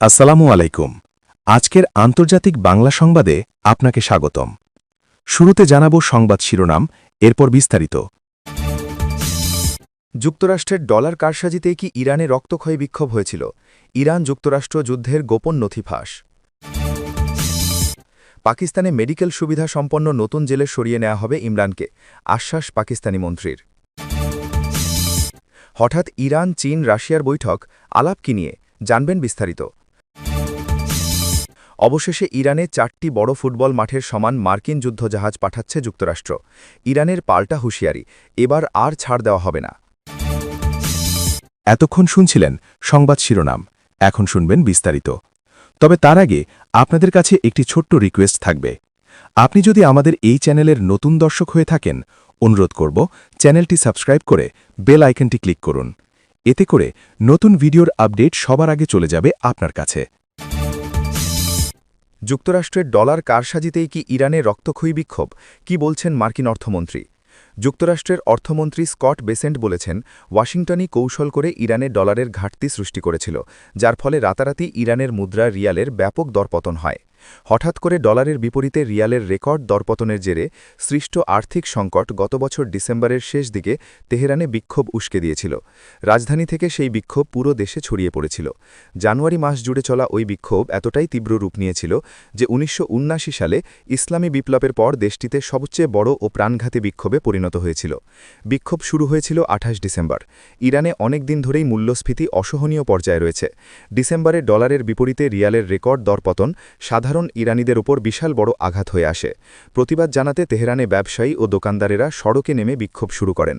আসসালামু আলাইকুম। আজকের আন্তর্জাতিক বাংলা সংবাদে আপনাকে স্বাগতম। শুরুতে জানাব সংবাদ শিরোনাম, এরপর বিস্তারিত। যুক্তরাষ্ট্রের ডলার কারসাজিতে কি ইরানে রক্তক্ষয়ী বিক্ষোভ হয়েছিল? ইরান যুক্তরাষ্ট্র যুদ্ধের গোপন নথি ফাঁস। পাকিস্তানে মেডিকেল সুবিধা সম্পন্ন নতুন জেলে সরিয়ে নেওয়া হবে ইমরানকে, আশ্বাস পাকিস্তানি মন্ত্রীর। হঠাৎ ইরান চীন রাশিয়ার বৈঠক, আলাপ কি নিয়ে জানবেন বিস্তারিত। অবশেষে ইরানে 4টি বড় ফুটবল মাঠের সমান মার্কিন যুদ্ধজাহাজ পাঠাচ্ছে যুক্তরাষ্ট্র। ইরানের পাল্টা হুঁশিয়ারি, এবার আর ছাড় দেওয়া হবে না। এতক্ষণ শুনছিলেন সংবাদ শিরোনাম, এখন শুনবেন বিস্তারিত। তবে তার আগে আপনাদের কাছে একটি ছোট্ট রিকোয়েস্ট থাকবে। আপনি যদি আমাদের এই চ্যানেলের নতুন দর্শক হয়ে থাকেন, অনুরোধ করব চ্যানেলটি সাবস্ক্রাইব করে বেল আইকনটি ক্লিক করুন। এতে করে নতুন ভিডিওর আপডেট সবার আগে চলে যাবে আপনার কাছে। যুক্তরাষ্ট্রের ডলার কারসাজিতেই কি ইরানে রক্তক্ষয়ী বিক্ষোভ, কি বলছেন মার্কিন অর্থমন্ত্রী? যুক্তরাষ্ট্রের অর্থমন্ত্রী স্কট বেসেন্ট বলেছেন, ওয়াশিংটনই কৌশল করে ইরানে ডলারের ঘাটতি সৃষ্টি করেছিল, যার ফলে রাতারাতি ইরানের মুদ্রা রিয়ালের ব্যাপক দরপতন হয়। হঠাৎ করে ডলারের বিপরীতে রিয়ালের রেকর্ড দরপতনের জেরে সৃষ্ট আর্থিক সংকট গত বছর ডিসেম্বরের শেষ দিকে তেহরানে বিক্ষোভ উস্কে দিয়েছিল। রাজধানী থেকে সেই বিক্ষোভ পুরো দেশে ছড়িয়ে পড়েছিল। জানুয়ারি মাস জুড়ে চলা ওই বিক্ষোভ এতটাই তীব্র রূপ নিয়েছিল যে 1979 সালে ইসলামী বিপ্লবের পর দেশটিতে সবচেয়ে বড় ও প্রাণঘাতী বিক্ষোভে পরিণত হয়েছিল। বিক্ষোভ শুরু হয়েছিল 28 ডিসেম্বর। ইরানে অনেক দিন ধরেই মূল্যস্ফীতি অসহনীয় পর্যায়ে রয়েছে। ডিসেম্বরে ডলারের বিপরীতে রিয়ালের রেকর্ড দরপতন সাধারণ ইরানিদের উপর বিশাল বড় আঘাত হয়ে আসে। প্রতিবাদ জানাতে তেহরানে ব্যবসায়ী ও দোকানদারেরা সড়কে নেমে বিক্ষোভ শুরু করেন।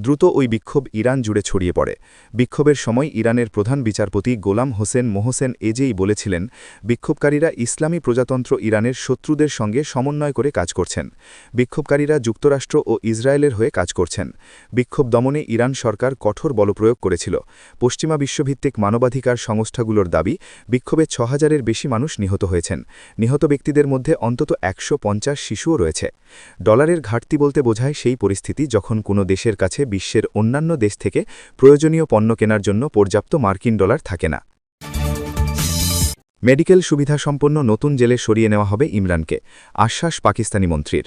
দ্রুত ওই বিক্ষোভ ইরান জুড়ে ছড়িয়ে পড়ে। বিক্ষোভের সময় ইরানের প্রধান বিচারপতি গোলাম হোসেন মোহসেন এজেই বলেছিলেন, বিক্ষোভকারীরা ইসলামী প্রজাতন্ত্র ইরানের শত্রুদের সঙ্গে সমন্বয় করে কাজ করছেন। বিক্ষোভকারীরা যুক্তরাষ্ট্র ও ইসরায়েলের হয়ে কাজ করছেন। বিক্ষোভ দমনে ইরান সরকার কঠোর বলপ্রয়োগ করেছিল। পশ্চিমা বিশ্বভিত্তিক মানবাধিকার সংস্থাগুলোর দাবি, বিক্ষোভে 6000-এর বেশি মানুষ নিহত হয়েছেন। নিহত ব্যক্তিদের মধ্যে অন্তত 150 শিশুও রয়েছে। ডলারের ঘাটতি বলতে বোঝায় সেই পরিস্থিতি যখন কোনো দেশের কাছে বিশ্বের অন্যান্য দেশ থেকে প্রয়োজনীয় পণ্য কেনার জন্য পর্যাপ্ত মার্কিন ডলার থাকে না। মেডিকেল সুবিধা সম্পন্ন নতুন জেলে সরিয়ে নেওয়া হবে ইমরানকে, আশ্বাস পাকিস্তানি মন্ত্রীর।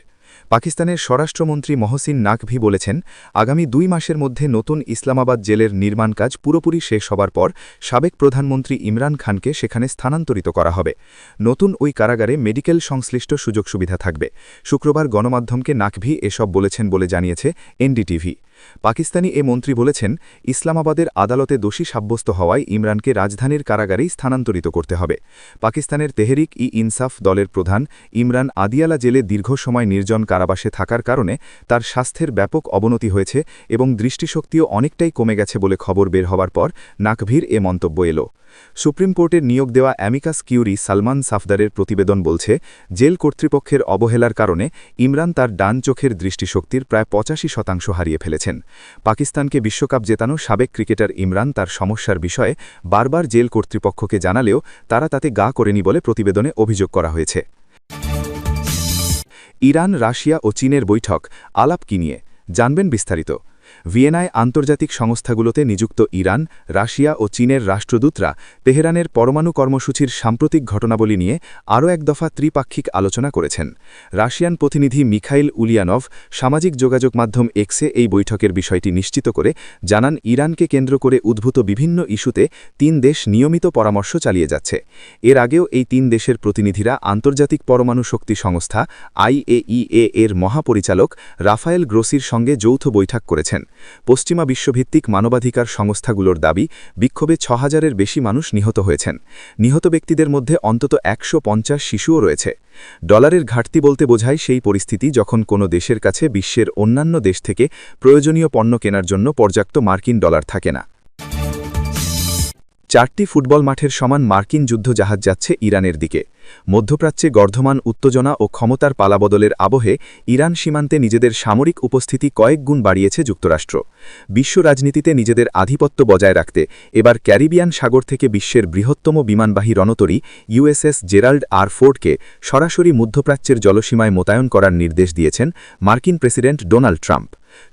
পাকিস্তানের স্বরাষ্ট্রমন্ত্রী মহসিন নাকভি বলেছেন, আগামী 2 মাসের মধ্যে নতুন ইসলামাবাদ জেলের নির্মাণ কাজ পুরোপুরি শেষ হবার পর সাবেক প্রধানমন্ত্রী ইমরান খানকে সেখানে স্থানান্তরিত করা হবে। নতুন ওই কারাগারে মেডিকেল সংশ্লিষ্ট সুযোগ সুবিধা থাকবে। শুক্রবার গণমাধ্যমকে নাকভি এসব বলেছেন বলে জানিয়েছে এনডিটিভি। পাকিস্তানি এ মন্ত্রী বলেছেন, ইসলামাবাদের আদালতে দোষী সাব্যস্ত হওয়ায় ইমরানকে রাজধানীর কারাগারেই স্থানান্তরিত করতে হবে। পাকিস্তানের তেহরিক ই ইনসাফ দলের প্রধান ইমরান আদিয়ালা জেলে দীর্ঘ সময় নির্জন কারাবাসে থাকার কারণে তার স্বাস্থ্যের ব্যাপক অবনতি হয়েছে এবং দৃষ্টিশক্তিও অনেকটাই কমে গেছে বলে খবর বের হওয়ার পর নাকভির এ মন্তব্য এলো। সুপ্রিম কোর্টের নিয়োগ দেওয়া অ্যামিকাস কিউরি সালমান সাফদারের প্রতিবেদন বলছে, জেল কর্তৃপক্ষের অবহেলার কারণে ইমরান তার ডান চোখের দৃষ্টিশক্তির প্রায় 85% হারিয়ে ফেলেছেন। পাকিস্তানকে বিশ্বকাপ জেতানো সাবেক ক্রিকেটার ইমরান তার সমস্যার বিষয়ে বারবার জেল কর্তৃপক্ষকে জানালেও তারা তাতে গা করেনি বলে প্রতিবেদনে অভিযোগ করা হয়েছে। ইরান, রাশিয়া ও চীনের বৈঠক, আলাপ কি নিয়ে জানবেন বিস্তারিত। ভিয়েনায় আন্তর্জাতিক সংস্থাগুলোতে নিযুক্ত ইরান, রাশিয়া ও চীনের রাষ্ট্রদূতরা তেহরানের পরমাণু কর্মসূচির সাম্প্রতিক ঘটনাবলী নিয়ে আরও এক দফা ত্রিপাক্ষিক আলোচনা করেছেন। রাশিয়ান প্রতিনিধি মিখাইল উলিয়ানভ সামাজিক যোগাযোগ মাধ্যম এক্সে এই বৈঠকের বিষয়টি নিশ্চিত করে জানান, ইরানকে কেন্দ্র করে উদ্ভূত বিভিন্ন ইস্যুতে 3 দেশ নিয়মিত পরামর্শ চালিয়ে যাচ্ছে। এর আগেও এই 3 দেশের প্রতিনিধিরা আন্তর্জাতিক পরমাণু শক্তি সংস্থা IAEA এর মহাপরিচালক রাফায়েল গ্রোসির সঙ্গে যৌথ বৈঠক করেছেন। পশ্চিমা বিশ্বভিত্তিক মানবাধিকার সংস্থাগুলোর দাবি, বিক্ষোভে 6000-এর বেশি মানুষ নিহত হয়েছেন। নিহত ব্যক্তিদের মধ্যে অন্তত 150 শিশুও রয়েছে। ডলারের ঘাটতি বলতে বোঝায় সেই পরিস্থিতি যখন কোনো দেশের কাছে বিশ্বের অন্যান্য দেশ থেকে প্রয়োজনীয় পণ্য কেনার জন্য পর্যাপ্ত মার্কিন ডলার থাকে না। 4টি ফুটবল মাঠের সমান মার্কিন যুদ্ধজাহাজ যাচ্ছে ইরানের দিকে। মধ্যপ্রাচ্যে বর্ধমান উত্তেজনা ও ক্ষমতার পালাবদলের আবহে ইরান সীমান্তে নিজেদের সামরিক উপস্থিতি কয়েক গুণ বাড়িয়েছে যুক্তরাষ্ট্র। বিশ্ব রাজনীতিতে নিজেদের আধিপত্য বজায় রাখতে এবার ক্যারিবিয়ান সাগর থেকে বিশ্বের বৃহত্তম বিমানবাহী রণতরী USS জেরাল্ড আর ফোর্ডকে সরাসরি মধ্যপ্রাচ্যের জলসীমায় মোতায়েন করার নির্দেশ দিয়েছেন মার্কিন প্রেসিডেন্ট ডোনাল্ড ট্রাম্প।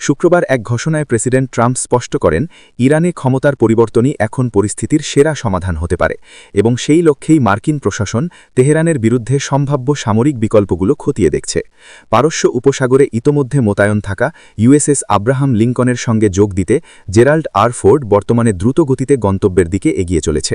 শুক্রবার এক ঘোষণায় প্রেসিডেন্ট ট্রাম্প স্পষ্ট করেন ইরানে ক্ষমতার পরিবর্তনই এখন পরিস্থিতির সেরা সমাধান হতে পারে এবং সেই লক্ষ্যেই মার্কিন প্রশাসন তেহরানের বিরুদ্ধে সম্ভাব্য সামরিক বিকল্পগুলো খতিয়ে দেখছে। পারস্য উপসাগরে ইতোমধ্যে মোতায়েন থাকা ইউএসএস আব্রাহাম লিঙ্কনের সঙ্গে যোগ দিতে জেরাল্ড আর ফোর্ড বর্তমানে দ্রুত গতিতে গন্তব্যের দিকে এগিয়ে চলেছে।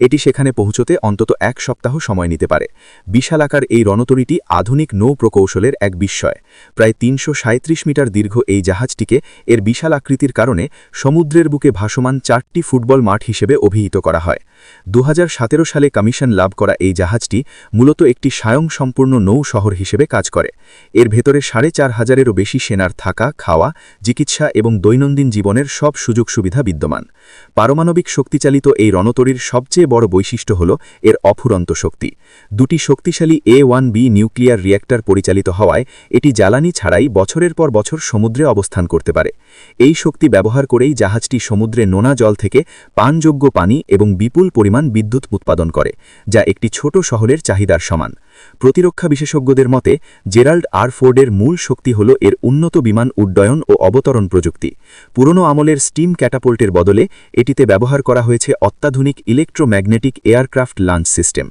এটি সেখানে পৌঁছতে অন্তত এক সপ্তাহ সময় নিতে পারে। বিশালাকার এই রণতরীটি আধুনিক নৌ প্রকৌশলের এক বিস্ময়। প্রায় ৩৩৭ মিটার দীর্ঘ এই জাহাজটিকে এর বিশাল আকৃতির কারণে সমুদ্রের বুকে ভাসমান 4টি ফুটবল মাঠ হিসেবে অভিহিত করা হয়। ২০১৭ সালে কমিশন লাভ করা এই জাহাজটি মূলত একটি স্বয়ংসম্পূর্ণ নৌ শহর হিসেবে কাজ করে। এর ভেতরে ৪,৫০০-এরও বেশি সেনার থাকা, খাওয়া, চিকিৎসা এবং দৈনন্দিন জীবনের সব সুযোগ সুবিধা বিদ্যমান। পারমাণবিক শক্তিচালিত এই রণতরীর সবচেয়ে বড় বৈশিষ্ট্য হল এর অফুরন্ত শক্তি। দুটি শক্তিশালী A1B নিউক্লিয়ার রিয়্যাক্টর পরিচালিত হওয়ায় এটি জ্বালানি ছাড়াই বছরের পর বছর সমুদ্রে অবস্থান করতে পারে। এই শক্তি ব্যবহার করেই জাহাজটি সমুদ্রে নোনা জল থেকে পানযোগ্য পানি এবং বিপুল পরিমাণ বিদ্যুৎ উৎপাদন করে, যা একটি ছোট শহরের চাহিদার সমান। প্রতিরক্ষা বিশেষজ্ঞদের মতে জেরাল্ড আর ফোর্ডের মূল শক্তি হল এর উন্নত বিমান উড্ডয়ন ও অবতরণ প্রযুক্তি। পুরনো আমলের স্টিম ক্যাটাপোল্টের বদলে এটিতে ব্যবহার করা হয়েছে অত্যাধুনিক ইলেকট্রোম্যাগনেটিক এয়ারক্রাফট লঞ্চ সিস্টেম।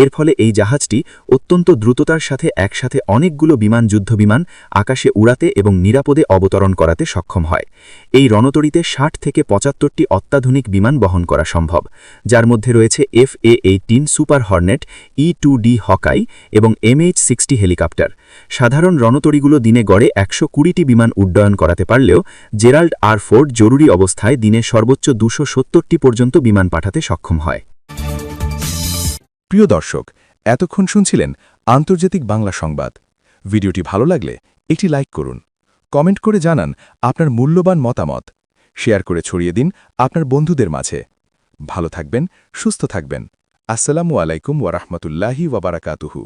এর ফলে এই জাহাজটি অত্যন্ত দ্রুততার সাথে একসাথে অনেকগুলো যুদ্ধবিমান আকাশে উড়াতে এবং নিরাপদে অবতরণ করাতে সক্ষম হয়। এই রণতরীতে ৬০ থেকে ৭৫টি অত্যাধুনিক বিমান বহন করা সম্ভব, যার মধ্যে রয়েছে FA-18 সুপার হর্নেট, E-2D হকাই এবং MH-60 হেলিকপ্টার। সাধারণ রণতরীগুলো দিনে গড়ে ১২০টি বিমান উড্ডয়ন করাতে পারলেও জেরাল্ড আর ফোর্ড জরুরি অবস্থায় দিনে সর্বোচ্চ ২৭০টি পর্যন্ত বিমান পাঠাতে সক্ষম হয়। প্রিয় দর্শক, এতক্ষণ শুনছিলেন আন্তর্জাতিক বাংলা সংবাদ। ভিডিওটি ভালো লাগলে একটি লাইক করুন, কমেন্ট করে জানান আপনার মূল্যবান মতামত, শেয়ার করে ছড়িয়ে দিন আপনার বন্ধুদের মাঝে। ভালো থাকবেন, সুস্থ থাকবেন। আসসালামু আলাইকুম ওয়া রাহমাতুল্লাহি ওয়া বারাকাতুহু।